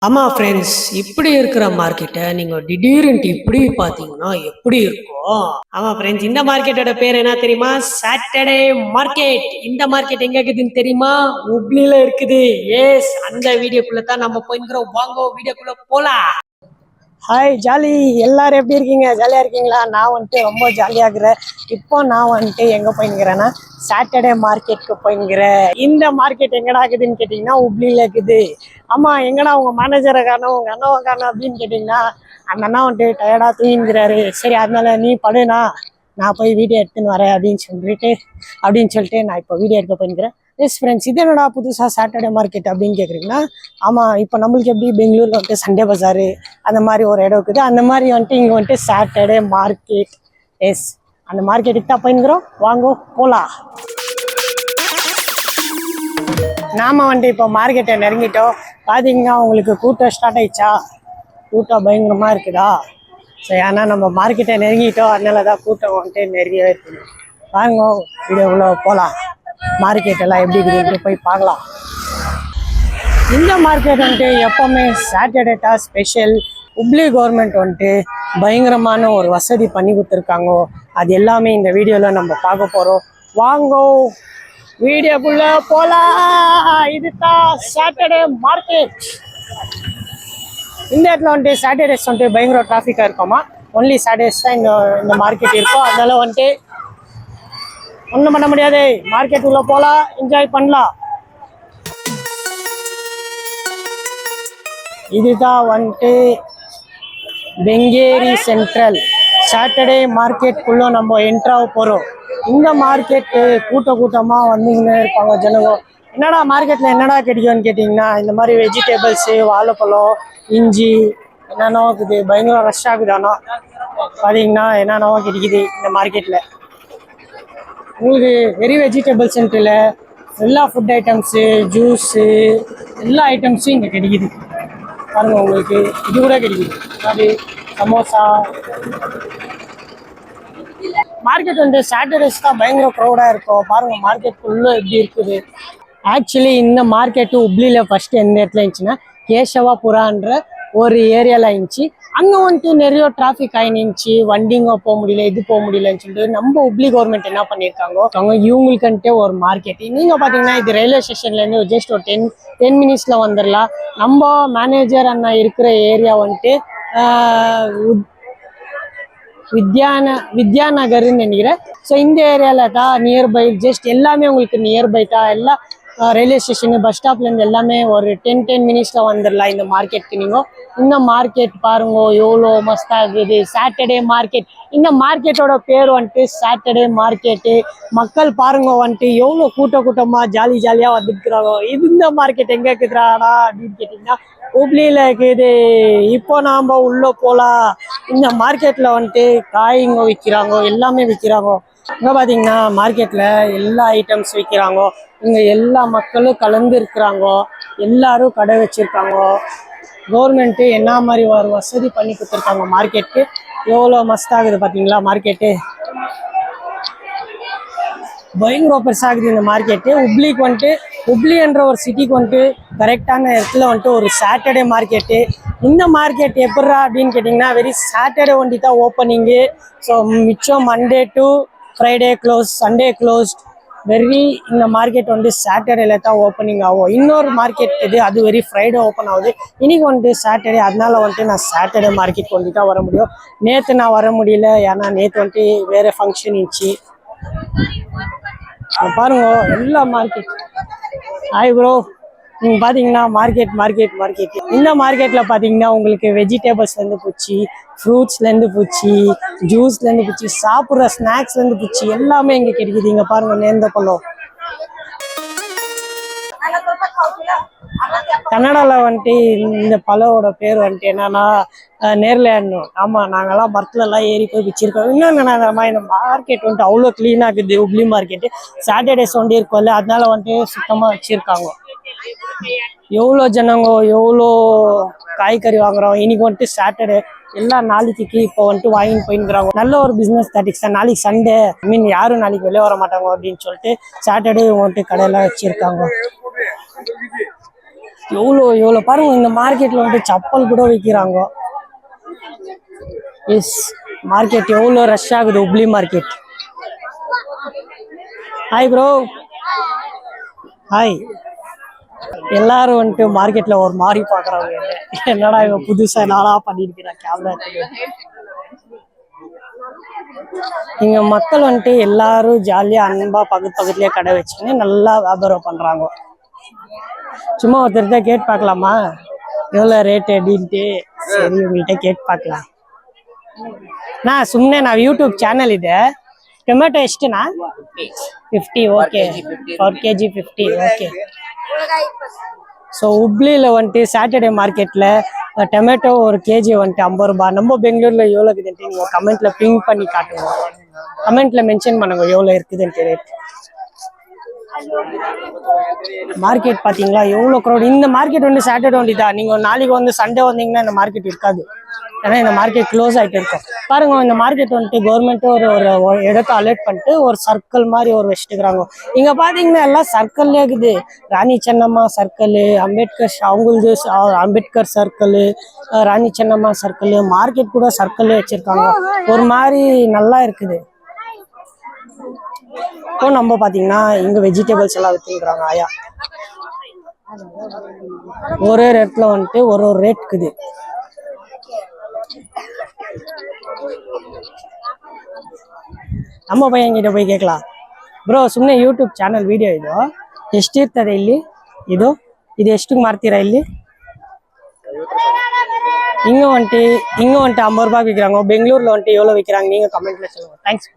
ஆமா ஃப்ரெண்ட்ஸ், இப்படி இருக்கிற மார்க்கெட்டை நீங்க திடீர்னு இப்படி பாத்தீங்கன்னா எப்படி இருக்கும்? ஆமா ஃப்ரெண்ட்ஸ், இந்த மார்க்கெட்டோட பேர் என்ன தெரியுமா? Saturday market. இந்த மார்க்கெட் எங்க இருக்குதுன்னு தெரியுமா? உப்ளில இருக்குது. எஸ், அந்த வீடியோக்குள்ள தான் நம்ம போய்க்கிறோம். வாங்க வீடியோக்குள்ள போலாம். ஹாய் ஜாலி, எல்லாரும் எப்படி இருக்கீங்க? ஜாலியாக இருக்கீங்களா? நான் வந்துட்டு ரொம்ப ஜாலியாக இருக்கிறேன். இப்போ நான் வந்துட்டு எங்கே போயின்னுக்கிறேன்னா சாட்டர்டே மார்க்கெட்டுக்கு போயின்னுக்கிறேன். இந்த மார்க்கெட் எங்கடா இருக்குதுன்னு கேட்டிங்கன்னா உப்ளியில் இருக்குது. ஆமாம், எங்கடா உங்கள் மேனேஜரை காணோம், உங்கள் அண்ணாவை காணோம் அப்படின்னு கேட்டிங்கன்னா அந்த அண்ணா வந்துட்டு டயர்டாக தூங்கிக்கிறாரு. சரி, அதனால நீ படுனா, நான் போய் வீடியோ எடுத்துன்னு வரேன் அப்படின்னு சொல்லிட்டு நான் இப்போ வீடியோ எடுக்க போயின்னுக்கிறேன். எஸ் ஃப்ரெண்ட்ஸ், இது என்னடா புதுசாக சாட்டர்டே மார்க்கெட் அப்படின்னு கேட்குறீங்கன்னா, ஆமாம், இப்போ நம்மளுக்கு எப்படி பெங்களூரில் வந்துட்டு சண்டே பஜாரு அந்த மாதிரி ஒரு இடம் இருக்குது, அந்த மாதிரி வந்துட்டு இங்கே வந்துட்டு சாட்டர்டே மார்க்கெட். எஸ், அந்த மார்க்கெட்டுக்கு தான் போயின்னுக்கிறோம். வாங்கோ போகலாம். நாம வந்துட்டு இப்போ மார்க்கெட்டை நெருங்கிட்டோம். பார்த்தீங்கன்னா உங்களுக்கு கூட்டம் ஸ்டார்ட் ஆயிடுச்சா? கூட்டம் பயங்கரமாக இருக்குதா? சரி, ஆனால் நம்ம மார்க்கெட்டை நெருங்கிட்டோம், அதனால தான் கூட்டம் வந்துட்டு நிறைய இருக்குது. வாங்க வீடியோக்குள்ளே போகலாம். மார்க்கெட் எல்லாம் எப்படி இருக்குதுன்னு போய் பார்க்கலாம். இந்த மார்க்கெட் வந்துட்டு எப்போவுமே சாட்டர்டே தான் ஸ்பெஷல். உப்ளி கவர்மெண்ட் வந்துட்டு பயங்கரமான ஒரு வசதி பண்ணி கொடுத்துருக்காங்க. அது எல்லாமே இந்த வீடியோவில் நம்ம பார்க்க போகிறோம். வாங்கோ வீடியோக்குள்ள போகலாம். இதுதான் சாட்டர்டே மார்க்கெட். இந்த இடத்துல வந்துட்டு சாட்டர்டேஸ் வந்துட்டு பயங்கர டிராஃபிக்காக இருக்குமா. ஒன்லி சாட்டர்டேஸ் தான் இந்த மார்க்கெட் இருக்கும். அதனால வந்துட்டு ஒன்றும் பண்ண முடியாது. மார்க்கெட் உள்ள போகலாம், என்ஜாய் பண்ணலாம். இதுதான் வந்துட்டு பெங்கேரி சென்ட்ரல் சாட்டர்டே மார்க்கெட்டுக்குள்ளே நம்ம என்ட்ராக போகிறோம். இந்த மார்க்கெட்டு கூட்டமாக வந்துங்கன்னு இருப்பாங்க ஜனங்க. என்னடா மார்க்கெட்டில் என்னடா கிடைக்கும்னு கேட்டிங்கன்னா, இந்த மாதிரி வெஜிடபிள்ஸு, வாழைப்பழம், இஞ்சி என்னென்னோ இருக்குது. பயங்கர ரஷ் ஆகுது. ஆனால் பார்த்தீங்கன்னா என்னென்னவோ கிடைக்குது இந்த மார்க்கெட்டில். உங்களுக்கு வெரி வெஜிடபிள் சென்டரில் எல்லா ஃபுட் ஐட்டம்ஸு, ஜூஸு, எல்லா ஐட்டம்ஸும் இங்கே கிடைக்குது. பாருங்கள், உங்களுக்கு இது கூட கிடைக்குது. அது சமோசா. மார்க்கெட் வந்து சாட்டர்டேஸ் தான் பயங்கர க்ரௌடாக இருக்கும். பாருங்கள் மார்க்கெட் ஃபுல்லாக எப்படி இருக்குது. ஆக்சுவலி இந்த மார்க்கெட்டு உப்ளியில் ஃபஸ்ட்டு எந்த இடத்துல இருந்துச்சுன்னா கேசவாபுரான்ற ஒரு ஏரியாவில் இருந்துச்சு. அங்கே வந்துட்டு நிறைய டிராஃபிக் ஆகிருந்துச்சு. வண்டிங்க போக முடியல, இது போக முடியலன்னு சொல்லிட்டு நம்ம உப்ளி கவர்மெண்ட் என்ன பண்ணியிருக்காங்க, அவங்க இவங்களுக்குன்ட்டே ஒரு மார்க்கெட். நீங்கள் பார்த்தீங்கன்னா இது ரயில்வே ஸ்டேஷன்லேருந்து ஜஸ்ட் ஒரு 10 மினிட்ஸில் வந்துடலாம். நம்ம மேனேஜர் அண்ணா இருக்கிற ஏரியா வந்துட்டு வித்யாநகர்னு நினைக்கிறேன். ஸோ இந்த ஏரியாவில் தான் நியர்பை, ஜஸ்ட் எல்லாமே உங்களுக்கு நியர்பை தான். எல்லாம் ரயில்வே ஸ்டேஷனு, பஸ் ஸ்டாப்லேருந்து எல்லாமே ஒரு 10 மினிட்ஸில் வந்துடலாம் இந்த மார்க்கெட்டுக்கு. நீங்கள் இந்த மார்க்கெட் பாருங்க எவ்வளோ மஸ்தாக இருக்குது. Saturday market. இந்த மார்க்கெட்டோட பேர் வந்துட்டு சாட்டர்டே மார்க்கெட்டு. மக்கள் பாருங்க வந்துட்டு எவ்வளோ கூட்டமாக ஜாலியாக வந்துருக்குறாங்க. இது இந்த மார்க்கெட் எங்கே இருக்குதுறாடா அப்படின்னு கேட்டிங்கன்னா உப்ளியில் இருக்குது. இப்போ நாம் உள்ளே போகலாம். இந்த மார்க்கெட்டில் வந்துட்டு காய்ங்க விற்கிறாங்க, எல்லாமே விற்கிறாங்க. இங்கே பார்த்தீங்கன்னா மார்க்கெட்டில் எல்லா ஐட்டம்ஸ் விற்கிறாங்க. இங்கே எல்லா மக்களும் கலந்து இருக்கிறாங்க. எல்லாரும் கடை வச்சுருக்காங்க. கவர்மெண்ட்டு என்ன மாதிரி ஒரு வசதி பண்ணி கொடுத்துருக்காங்க மார்க்கெட்டுக்கு. எவ்வளோ மஸ்தாகுது பார்த்தீங்களா மார்க்கெட்டு. பயங்கர பெருசாகுது இந்த மார்க்கெட்டு. உப்ளிக்கு வந்துட்டு உப்ளி என்ற ஒரு சிட்டிக்கு வந்துட்டு கரெக்டான இடத்துல வந்துட்டு ஒரு சாட்டர்டே மார்க்கெட்டு. இந்த மார்க்கெட் எப்பட்றா அப்படின்னு கேட்டிங்கன்னா வெரி சாட்டர்டே ஒண்டி தான் ஓப்பனிங்கு. ஸோ மிச்சம் Monday to Friday close, Sunday closed. Very இந்த மார்க்கெட் வந்து சாட்டர்டேல தான் ஓப்பனிங் ஆகும். இன்னொரு மார்க்கெட் இது, அது வெரி ஃப்ரைடே ஓப்பன் ஆகுது. இன்றைக்கி வந்துட்டு சாட்டர்டே, அதனால வந்துட்டு நான் சாட்டர்டே மார்க்கெட் கொண்டு தான் வர முடியும். நேற்று நான் வர முடியல, ஏன்னா நேற்று வந்துட்டு வேறு ஃபங்க்ஷன் இருந்துச்சு. பாருங்க எல்லா மார்க்கெட். ஹாய் ப்ரோ, நீங்கள் பார்த்தீங்கன்னா மார்க்கெட். இந்த மார்க்கெட்டில் பார்த்தீங்கன்னா உங்களுக்கு வெஜிடபிள்ஸ்லேருந்து பூச்சி, ஃப்ரூட்ஸ்லேருந்து பூச்சி, ஜூஸ்லேருந்து பூச்சி, சாப்பிட்ற ஸ்நாக்ஸ்லேருந்து பூச்சி எல்லாமே இங்கே கிடைக்குது. இங்கே பாருங்கள் நேர்ந்த பழம். கன்னடாவில் வந்துட்டு இந்த பழோட பேர் வந்துட்டு என்னன்னா நேர்லேன்னு. ஆமாம், நாங்கள்லாம் மரத்துலலாம் ஏறி போய் வச்சிருக்கோம். இன்னொன்று இந்த மார்க்கெட் வந்துட்டு அவ்வளோ க்ளீனாக இருக்குது. உப்ளி மார்க்கெட்டு சாட்டர்டேஸ் வந்துட்டு இருக்கும்ல, அதனால வந்துட்டு சுத்தமாக வச்சுருக்காங்க. எவ்வளோ ஜனங்க, எவ்வளோ காய்கறி வாங்குறோம். இன்னைக்கு வந்துட்டு சாட்டர்டே, எல்லா நாளைக்கு இப்போ வந்துட்டு வாங்கிட்டு போயின்னுக்குறாங்க. நல்ல ஒரு பிஸ்னஸ் ஸ்டாட்டிக்ஸ் தான். நாளைக்கு சண்டே, யாரும் நாளைக்கு வெளியே வர மாட்டாங்க அப்படின்னு சொல்லிட்டு சாட்டர்டே வந்துட்டு கடையெல்லாம் வச்சுருக்காங்க. எவ்வளோ பாருங்க, இந்த மார்க்கெட்ல வந்துட்டு செப்பல் கூட விற்கிறாங்க. எஸ், மார்க்கெட் எவ்வளோ ரஷ் ஆகுது, Hubli market. Hi bro. Hi. எல்லாரும் வந்துட்டு மார்க்கெட்ல ஒரு மாதிரி பாக்குறாங்க, என்னடா இவன் புதுசா நாளா பண்ணிருக்கிறான் கேமரா. இங்க மக்கள் வந்துட்டு எல்லாரும் ஜாலியா அன்பா பக்கத்துலயே கடை வச்சுன்னு நல்லா வியாபாரம் பண்றாங்க. சும்மா ஒருத்தர்கிட்ட கேட்டு பார்க்கலாமா எவ்வளோ ரேட் அப்படின்ட்டு? சரி, உங்கள்கிட்ட கேட்டு பார்க்கலாம். ಸುಮ್ಮನೆ ನಾವು ಯೂಟ್ಯೂಬ್ ಚಾನಲ್ ಇದೆ. ಟೊಮೆಟೊ ಎಷ್ಟುನಾ? 50. Okay, 4 kg 50. ஓகே. ஸோ உப்ளியில் வந்துட்டு சாட்டர்டே மார்க்கெட்டில் டொமேட்டோ ஒரு கேஜி வந்துட்டு 50 ரூபாய். நம்ம பெங்களூரில் எவ்வளோ இருக்குதுன்ட்டு நீங்கள் கமெண்ட்டில் பிங் பண்ணி காட்டுங்க, கமெண்ட்டில் மென்ஷன் பண்ணுங்க எவ்வளோ இருக்குதுன்ட்டு ரேட். மார்க்கெட் பார்த்தீங்களா எவ்வளோ க்ரௌட். இந்த மார்க்கெட் வந்து சாட்டர்டே ஒண்டி தான். நீங்கள் நாளைக்கு வந்து சண்டே வந்தீங்கன்னா இந்த மார்க்கெட் இருக்காது, ஏன்னா இந்த மார்க்கெட் க்ளோஸ் ஆகிட்டு இருக்கும். பாருங்க, இந்த மார்க்கெட் வந்துட்டு கவர்மெண்ட்டு ஒரு இடத்த அலர்ட் பண்ணிட்டு ஒரு சர்க்கிள் மாதிரி ஒரு வச்சுட்டுக்கிறாங்க. இங்கே பார்த்தீங்கன்னா எல்லாம் சர்க்கிள்லேயே இருக்குது. ராணி சென்னம்மா சர்க்கிள், அம்பேத்கர் அவங்களது Ambedkar circle, Rani Chennamma circle, market கூட சர்க்கிள்லேயே வச்சுருக்காங்க. ஒரு மாதிரி நல்லா இருக்குது. இப்போ நம்ம பார்த்தீங்கன்னா இங்கே வெஜிடபிள்ஸ் எல்லாம் விற்றுக்கிறாங்க. ஆயா ஒரே ரேட்டில் வந்துட்டு ஒரு ரேட் இருக்குது. ನಮ್ಮ ಪೈಯಂಗಿட்ட போய் கேட்கலாம். ಬ್ರೋ, ಸುಮ್ಮನೆ ಯೂಟ್ಯೂಬ್ ಚಾನಲ್ ವಿಡಿಯೋ ಇದು ಎಷ್ಟು ಇರ್ತದೆ ಇಲ್ಲಿ? ಇದು ಎಷ್ಟಿಗೆ ಮಾರ್ತೀರಾ ಇಲ್ಲಿ? இங்கே வந்துட்டு 50 ரூபாய்க்கு விற்கிறாங்க. பெங்களூரில் வந்துட்டு எவ்வளோ விற்கிறாங்க நீங்கள் கமெண்ட்டில் சொல்லுங்கள். தேங்க்ஸ்.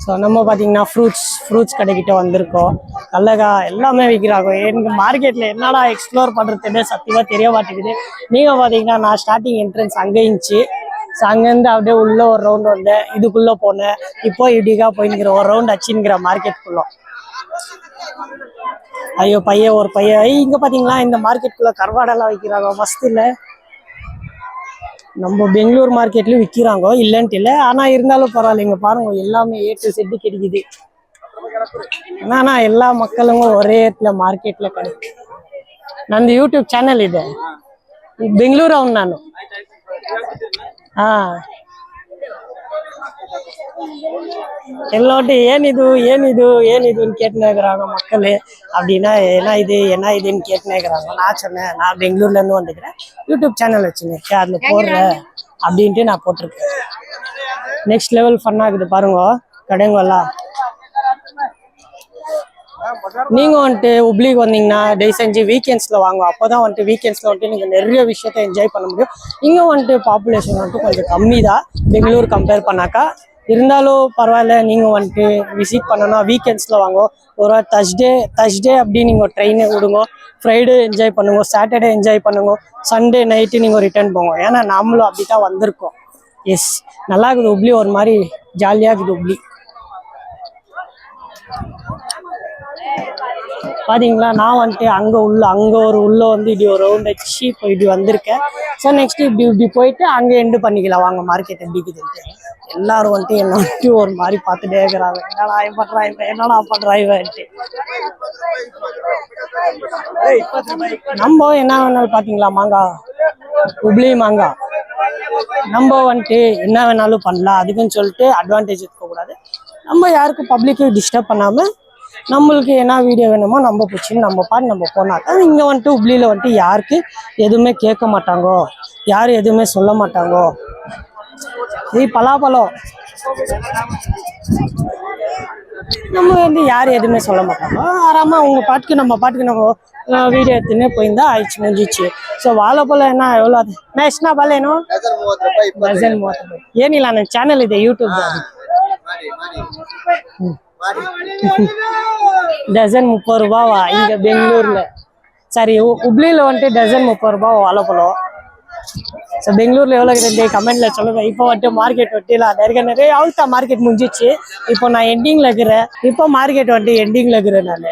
ஸோ நம்ம பார்த்தீங்கன்னா ஃப்ரூட்ஸ் கடைக்கிட்ட வந்திருக்கோம். கல்லகா எல்லாமே விற்கிறாங்க. எனக்கு மார்க்கெட்டில் என்னடா எக்ஸ்ப்ளோர் பண்ணுறதுன்னு சத்தியமாக தெரிய மாட்டேங்குது. நீங்கள் பார்த்தீங்கன்னா நான் ஸ்டார்டிங் என்ட்ரன்ஸ் அங்கே இருந்துச்சு. ஸோ அங்கேருந்து அப்படியே உள்ளே ஒரு ரவுண்ட் வந்தேன், இதுக்குள்ளே போனேன். இப்போ இப்படிக்கா போயின்னுக்கிற ஒரு ரவுண்ட் அச்சுன்னுக்கிற மார்க்கெட்டுக்குள்ளே. ஐயோ ஒரு பையன் இங்கே பார்த்தீங்களா இந்த மார்க்கெட்டுக்குள்ளே கருவாடெல்லாம் விற்கிறாங்க. மஸ்து இல்லை? நம்ம பெங்களூர் மார்க்கெட்லயும் விற்கிறாங்க, இல்லைன்ட்டு இல்லை. ஆனால் இருந்தாலும் பரவாயில்ல, இங்கே பாருங்க எல்லாமே A to Z கிடைக்குது. என்னன்னா எல்லா மக்களும் ஒரே இடத்துல மார்க்கெட்ல கிடைக்கும். ನಂದು ಯೂಟ್ಯೂಬ್ ಚಾನಲ್ ಇದೆ, ಬೆಂಗಳೂರು ಅವನು ನಾನು. ಎಲ್ಲೋಟಿ ಏನಿದು கேட்டுனே இருக்கிறாங்க மக்கள். அப்படின்னா என்ன இதுன்னு கேட்டுனே இருக்கிறாங்க. நான் சொன்னேன் நான் பெங்களூர்ல இருந்து வந்துக்கிறேன், யூடியூப் சேனல் வச்சுருக்கேன், அதுல போடுறேன் அப்படின்ட்டு நான் போட்டிருக்கேன். நெக்ஸ்ட் லெவல் ஃபன் ஆகுது பாருங்க கடைங்கெல்லாம். நீங்க வந்துட்டு உப்ளிக்கு வந்தீங்கன்னா தயவு செஞ்சு வீக்கெண்ட்ஸ்ல வாங்க. அப்போதான் வந்துட்டு வீக்கெண்ட்ஸ்ல வந்துட்டு நீங்க நிறைய விஷயத்த என்ஜாய் பண்ண முடியும். இங்க வந்துட்டு பாப்புலேஷன் வந்துட்டு கொஞ்சம் கம்மி தான் பெங்களூர் கம்பேர் பண்ணாக்கா. இருந்தாலும் பரவாயில்ல, நீங்கள் வந்துட்டு விசிட் பண்ணணும் வீக்கெண்ட்ஸில் வாங்க. ஒரு தர்ஸ்டே அப்படி நீங்கள் ட்ரெயினை விடுங்க, ஃப்ரைடே என்ஜாய் பண்ணுங்க, சாட்டர்டே என்ஜாய் பண்ணுங்க, சண்டே நைட்டு நீங்கள் ரிட்டர்ன் போங்க. ஏன்னா நாமளும் அப்படி தான் வந்திருக்கோம். எஸ், நல்லா இருக்குது உப்ளி, ஒரு மாதிரி ஜாலியாக இருக்குது உப்ளி. பார்த்தீங்களா, நான் வந்துட்டு அங்கே உள்ள வந்து இப்படி ஒரு ரவுண்ட் அடிச்சு இப்போ இப்படி வந்திருக்கேன். ஸோ நெக்ஸ்ட் இப்படி போயிட்டு அங்கே எண்டு பண்ணிக்கலாம் வாங்க. மார்க்கெட் எப்படி இருக்குதுன்ட்டு எல்லாரும் வந்துட்டு என்ன வந்துட்டு ஒரு மாதிரி பார்த்துட்டே இருக்கிறாங்க, என்னடா பண்றாயிட்டு. நம்ம என்ன வேணாலும் பார்த்தீங்களா, மாங்காய் உப்ளி மாங்காய் நம்ம வந்துட்டு என்ன வேணாலும் பண்ணலாம். அதுக்குன்னு சொல்லிட்டு அட்வான்டேஜ் இருக்கக்கூடாது. நம்ம யாருக்கும் பப்ளிக்கு டிஸ்டர்ப் பண்ணாமல் நம்மளுக்கு என்ன வீடியோ வேணுமோ நம்ம பிடிச்சின்னு நம்ம பாட்டு நம்ம போனாக்கா. இங்கே வந்துட்டு உப்ளியில் வந்துட்டு யாருக்கு எதுவுமே கேட்க மாட்டாங்கோ, யாரும் எதுவுமே சொல்ல மாட்டாங்கோ. பலாப்பழம் நம்ம வந்து யாரும் எதுவுமே சொல்ல மாட்டாங்க. ஆறாமல் அவங்க பாட்டுக்கு நம்ம வீடியோ எடுத்துன்னே போயிருந்தா ஆயிடுச்சு, முடிஞ்சிச்சு. ஸோ வாழைப்பழம் என்ன எவ்வளோ அது ಎಷ್ಟು ಬಾಳೆನೋ ಡಜನ್ 30 ಏನಿಲ್ಲ, ನನ್ನ ಚಾನಲ್ ಇದೆ ಯೂಟ್ಯೂಬ್, டசன் 30 ரூபாவா இங்க பெங்களூர்ல. சரி, உப்ளியில வந்துட்டு டசன் 30 ரூபாய் வாழைப்பழம். ஸோ பெங்களூர்ல எவ்வளோ இருக்குது கமெண்ட்ல சொல்லுங்க. இப்போ வந்துட்டு மார்க்கெட் வந்துட்டு நிறைய அவுட்டா மார்க்கெட் முடிஞ்சிச்சு. இப்போ நான் எண்டிங்ல இருக்கிறேன். இப்போ மார்க்கெட் வந்துட்டு எண்டிங்ல இருக்கிறேன் நான்.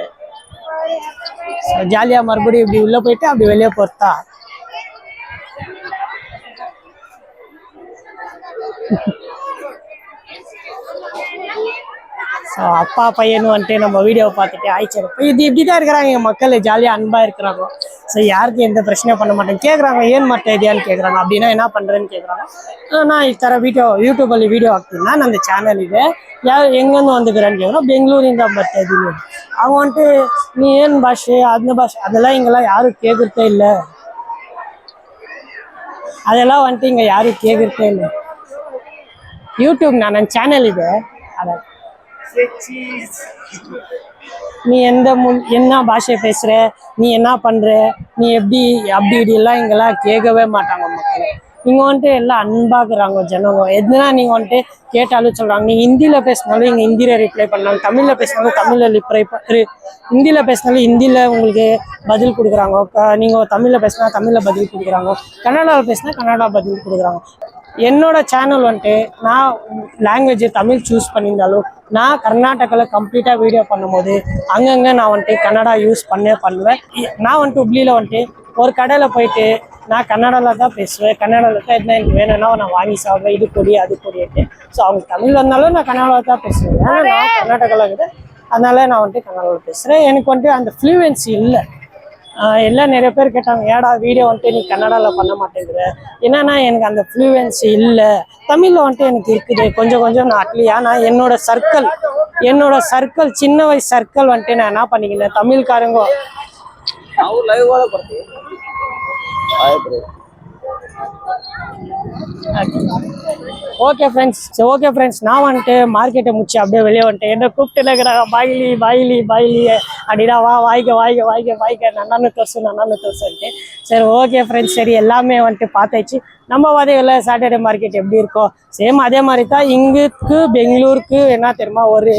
ஜாலியா மறுபடியும் இப்படி உள்ள போயிட்டு அப்படி வெளியே போறதா. ஸோ அப்பா பையனும் வந்துட்டு நம்ம வீடியோவை பார்த்துட்டு ஆயிடுச்சு இது இப்படி தான் இருக்கிறாங்க எங்கள் மக்கள், ஜாலியாக அன்பாக இருக்கிறாங்க. ஸோ யாருக்கும் எந்த பிரச்சனையும் பண்ண மாட்டேன். கேட்குறாங்க ஏன் மட்டும் இதையான்னு கேட்குறாங்க. அப்படின்னா என்ன பண்ணுறேன்னு கேட்குறாங்க. நான் இத்தர யூடியூபಲ್ಲಿ வீடியோ ஆக்டிங்கன்னா நான் அந்த சேனல் இது எங்கேருந்து வந்துக்கிறேன்னு கேட்குறோம். பெங்களூರಿಂದ ಬರ್ತಾ ಇದ್ದೀನಿ. அவங்க வந்துட்டு நீ ஏன் பாஷை அந்த பாஷை அதெல்லாம் இங்கெல்லாம் யாரும் கேட்குறதே இல்லை. அதெல்லாம் வந்துட்டு இங்கே யாரும் கேட்குறதே இல்லை. யூடியூப் ನನ್ನ சேனல் இது. அதை நீ என்ன பாஷை பேசுற, நீ என்ன பண்ற, நீ எப்படி அப்படி இப்படிலாம் இங்கெல்லாம் கேட்கவே மாட்டாங்க மக்கள். இங்கே வந்துட்டு எல்லாம் அன்பாக்குறாங்க ஜனங்க. எதுனா நீங்கள் வந்துட்டு கேட்டாலும் சொல்கிறாங்க. நீ ஹிந்தியில் பேசினாலும் இங்கே ஹிந்தியில் ரிப்ளை பண்ணாலும், தமிழில் பேசினாலும் தமிழில் ஹிந்தியில் பேசினாலும் ஹிந்தியில் உங்களுக்கு பதில் கொடுக்குறாங்க. நீங்கள் தமிழில் பேசினா தமிழில் பதில் கொடுக்குறாங்க. கன்னடாவில் பேசினா கன்னடா பதில் கொடுக்குறாங்க. என்னோட சேனல் வந்துட்டு நான் லாங்குவேஜ் தமிழ் சூஸ் பண்ணியிருந்தாலும் நான் கர்நாடகாவில் கம்ப்ளீட்டாக வீடியோ பண்ணும்போது அங்கங்கே நான் வந்துட்டு கன்னடா யூஸ் பண்ணுவேன். நான் வந்துட்டு ஹுப்ளியில் வந்துட்டு ஒரு கடையில் போயிட்டு நான் கன்னடாவில் தான் பேசுவேன். கன்னடாவில் தான் எதுனா எனக்கு வேணும்னா நான் வாங்கி சாப்பிடுவேன். இது கொடி அது கொடிட்டு. ஸோ அவங்க தமிழ் வந்தாலும் நான் கன்னடாவில் தான் பேசுவேன். ஏன்னா நான் கர்நாடகாவில் இருக்குது, அதனால நான் வந்துட்டு கன்னடாவில் பேசுகிறேன். எனக்கு வந்துட்டு அந்த ஃப்ளூவன்சி இல்லை. எல்லாம் நிறைய பேர் கேட்டாங்க ஏடா வீடியோ வந்துட்டு நீ கன்னடாவில் பண்ண மாட்டேங்கிற. என்னன்னா எனக்கு அந்த ஃப்ளூவன்சி இல்லை. தமிழில் வந்துட்டு எனக்கு இருக்குது கொஞ்சம் கொஞ்சம். நான் ஏன்னா என்னோட சர்க்கிள் சின்ன வயசு சர்க்கிள் வந்துட்டு நான் என்ன பண்ணிக்கிறேன் தமிழ்காரங்க ஓகே ஃப்ரெண்ட்ஸ் நான் வந்துட்டு மார்க்கெட்டை முடிச்சு அப்படியே வெளியே வந்துட்டேன். என்ன கூப்பிட்டு இருக்கிறாங்க பாயிலி அப்படின்னா வாய்க்க நன்னான்னு தோசுன்ட்டு. சரி ஓகே ஃப்ரெண்ட்ஸ், சரி எல்லாமே வந்துட்டு பார்த்தாச்சு. நம்ம வதையில் சாட்டர்டே மார்க்கெட் எப்படி இருக்கோ சேம் அதே மாதிரி தான் இங்குக்கு பெங்களூருக்கு என்ன தெரியுமா ஒரு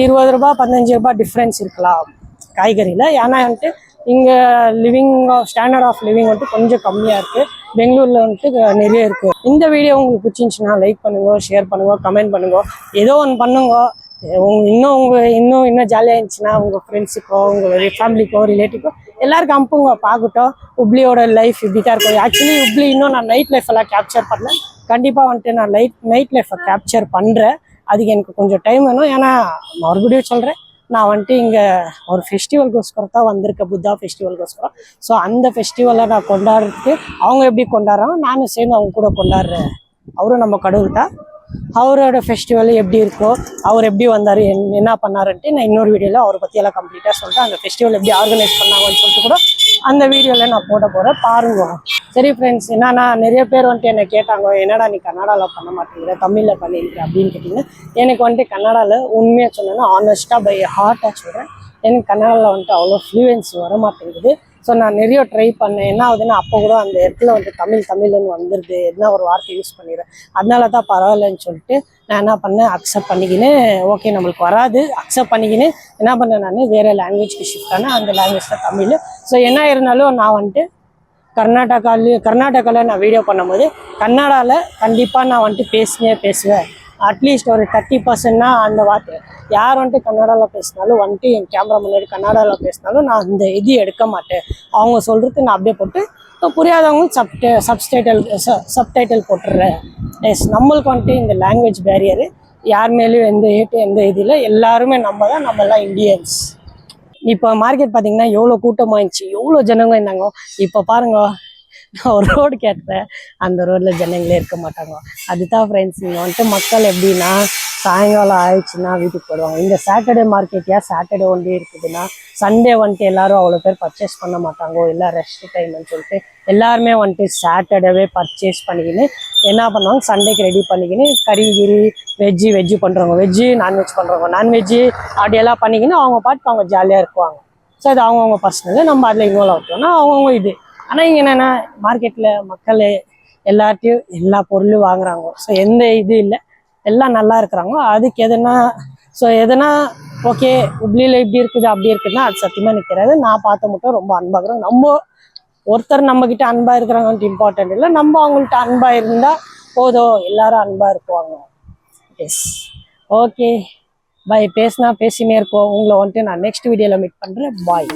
20 ரூபா 15 ரூபா டிஃப்ரென்ஸ் இருக்கலாம் காய்கறியில். ஏன்னா வந்துட்டு இங்கே ஸ்டாண்டர்ட் ஆஃப் லிவிங் வந்துட்டு கொஞ்சம் கம்மியாக இருக்குது. பெங்களூரில் வந்துட்டு நிறைய இருக்குது. இந்த வீடியோ உங்களுக்கு பிடிச்சிருந்துச்சுன்னா லைக் பண்ணுங்க, ஷேர் பண்ணுங்க, கமெண்ட் பண்ணுங்க, ஏதோ ஒன்று பண்ணுங்க. இன்னும் ஜாலியாக இருந்துச்சுன்னா உங்கள் ஃப்ரெண்ட்ஸுக்கோ உங்கள் ஃபேமிலிக்கோ ரிலேட்டிவ்க்கோ எல்லாருக்கும் அனுப்புங்க, பார்க்கட்டும் உப்ளியோட லைஃப் இப்படி தான் இருக்கும். ஆக்சுவலி உப்ளி இன்னும் நான் நைட் லைஃப் எல்லாம் கேப்சர் பண்ணேன். கண்டிப்பாக வந்துட்டு நான் நைட் லைஃப்பை கேப்சர் பண்ணுறேன். அதுக்கு எனக்கு கொஞ்சம் டைம் வேணும். ஏன்னா மறுபடியும் சொல்கிறேன், நான் வந்துட்டு இங்கே ஒரு ஃபெஸ்டிவல்கோஸ்கரம் தான் வந்திருக்கேன், புத்தா ஃபெஸ்டிவல்கோஸ்கரம். ஸோ அந்த ஃபெஸ்டிவலை நான் கொண்டாடுறதுக்கு அவங்க எப்படி கொண்டாடுறாங்க நானும் சேர்ந்து அவங்க கூட கொண்டாடுறேன். அவரும் நம்ம கடவுள் தான். அவரோட ஃபெஸ்டிவல் எப்படி இருக்கோ, அவர் எப்படி வந்தார், என்ன பண்ணாருன்ட்டு நான் இன்னொரு வீடியோவில் அவரை பற்றியெல்லாம் கம்ப்ளீட்டாக சொல்லிட்டு அந்த ஃபெஸ்டிவல் எப்படி ஆர்கனைஸ் பண்ணாங்கன்னு சொல்லிட்டு கூட அந்த வீடியோவில் நான் போட போகிறேன், பாருங்க. சரி ஃப்ரெண்ட்ஸ், என்னன்னா நிறைய பேர் வந்துட்டு என்னை கேட்டாங்க என்னடா நீ கன்னடாவில் பண்ண மாட்டேங்கிற தமிழில் பண்ணியிருக்கிற அப்படின்னு கேட்டிங்கன்னா, எனக்கு வந்துட்டு கன்னடாவில் உண்மையாக சொன்னேன்னா ஆனஸ்ட்டாக பை ஹார்ட்டாக சொல்கிறேன், எனக்கு கன்னடாவில் வந்துட்டு அவ்வளோ ஃப்ளூவன்சி வர மாட்டேங்குது. ஸோ நான் நிறைய ட்ரை பண்ணேன். என்ன ஆகுதுன்னா அப்போ கூட அந்த இடத்துல வந்துட்டு தமிழ்னு வந்துடுது, எதுனா ஒரு வார்த்தை யூஸ் பண்ணிடுறேன். அதனால தான் பரவாயில்லன்னு சொல்லிட்டு நான் என்ன பண்ணேன், அக்செப்ட் பண்ணிக்கின்னு ஓகே நம்மளுக்கு வராது அக்செப்ட் பண்ணிக்கின்னு என்ன பண்ணேன், நான் வேறு லாங்குவேஜ்க்கு ஷிஃப்ட் ஆனேன். அந்த லாங்குவேஜ் தான் தமிழ். ஸோ என்ன இருந்தாலும் நான் வந்துட்டு கர்நாடகாவில் நான் வீடியோ பண்ணும்போது கன்னடாவில் கண்டிப்பாக நான் வந்துட்டு பேசுவேன். அட்லீஸ்ட் ஒரு 30% அந்த வார்த்தை யார் வந்துட்டு கன்னடாவில் பேசினாலும் வந்துட்டு என் கேமரா முன்னாடி கன்னடாவில் பேசினாலும் நான் அந்த இது எடுக்க மாட்டேன். அவங்க சொல்கிறது நான் அப்படியே போட்டு புரியாதவங்களும் சப்டைட்டில் போட்டுடுறேன். எஸ், நம்மளுக்கு வந்துட்டு இந்த லாங்குவேஜ் பேரியரு யார் மேலேயும் எந்த இதில் எல்லாருமே நம்ம எல்லாம் இந்தியன்ஸ். இப்போ மார்க்கெட் பார்த்தீங்கன்னா எவ்வளோ கூட்டமாகிடுச்சு, எவ்வளோ ஜனங்க இருந்தாங்க. இப்போ பாருங்க, நான் ஒரு ரோடு கேட்டேன், அந்த ரோட்டில் ஜனங்களே இருக்க மாட்டாங்க. அதுதான் ஃப்ரெண்ட்ஸ், இங்கே வந்துட்டு மக்கள் எப்படின்னா சாயங்காலம் ஆயிடுச்சுன்னா வீட்டுக்கு போடுவாங்க. இந்த சாட்டர்டே மார்க்கெட் சாட்டர்டே ஒன்லி இருக்குதுன்னா சண்டே வந்துட்டு எல்லாரும் அவ்வளோ பேர் பர்ச்சேஸ் பண்ண மாட்டாங்க, இல்லை ரெஸ்ட் டைம்னு சொல்லிட்டு எல்லாருமே வந்துட்டு சாட்டர்டேவே பர்ச்சேஸ் பண்ணிக்கின்னு என்ன பண்ணுவாங்க, சண்டேக்கு ரெடி பண்ணிக்கின்னு கறி வெஜ்ஜு பண்ணுறவங்க வெஜ்ஜு, நான்வெஜ் பண்ணுறவங்க நான்வெஜ்ஜு அப்படியெல்லாம் பண்ணிக்கின்னு அவங்க பாட்டுக்கு அவங்க ஜாலியாக இருக்குவாங்க. ஸோ அது அவங்கவுங்க பர்சனல், நம்ம அதில் இன்வால்வ் ஆகிட்டோம்னா அவங்கவுங்க இது. ஆனால் இங்கே என்னென்னா மார்க்கெட்டில் மக்கள் எல்லாத்தையும் எல்லா பொருளும் வாங்குறாங்க. ஸோ எந்த இது இல்லை, எல்லாம் நல்லா இருக்கிறாங்க. அதுக்கு எதனா ஓகே உப்ளியில் இப்படி இருக்குது அப்படி இருக்குதுன்னா அது சத்தியமாக எனக்கு தெரியாது. நான் பார்த்த மட்டும் ரொம்ப அன்பாகிறோம். நம்ம ஒருத்தர் நம்மக்கிட்ட அன்பாக இருக்கிறாங்கன்ட்டு இம்பார்ட்டன்ட் இல்லை, நம்ம அவங்கள்ட்ட அன்பாக இருந்தால் போதும், எல்லாரும் அன்பாக இருக்குவாங்க. S, okay bye. பேசினே இருப்போம். உங்களை வந்துட்டு நான் நெக்ஸ்ட் வீடியோவில் மீட் பண்ணுறேன். பாய்.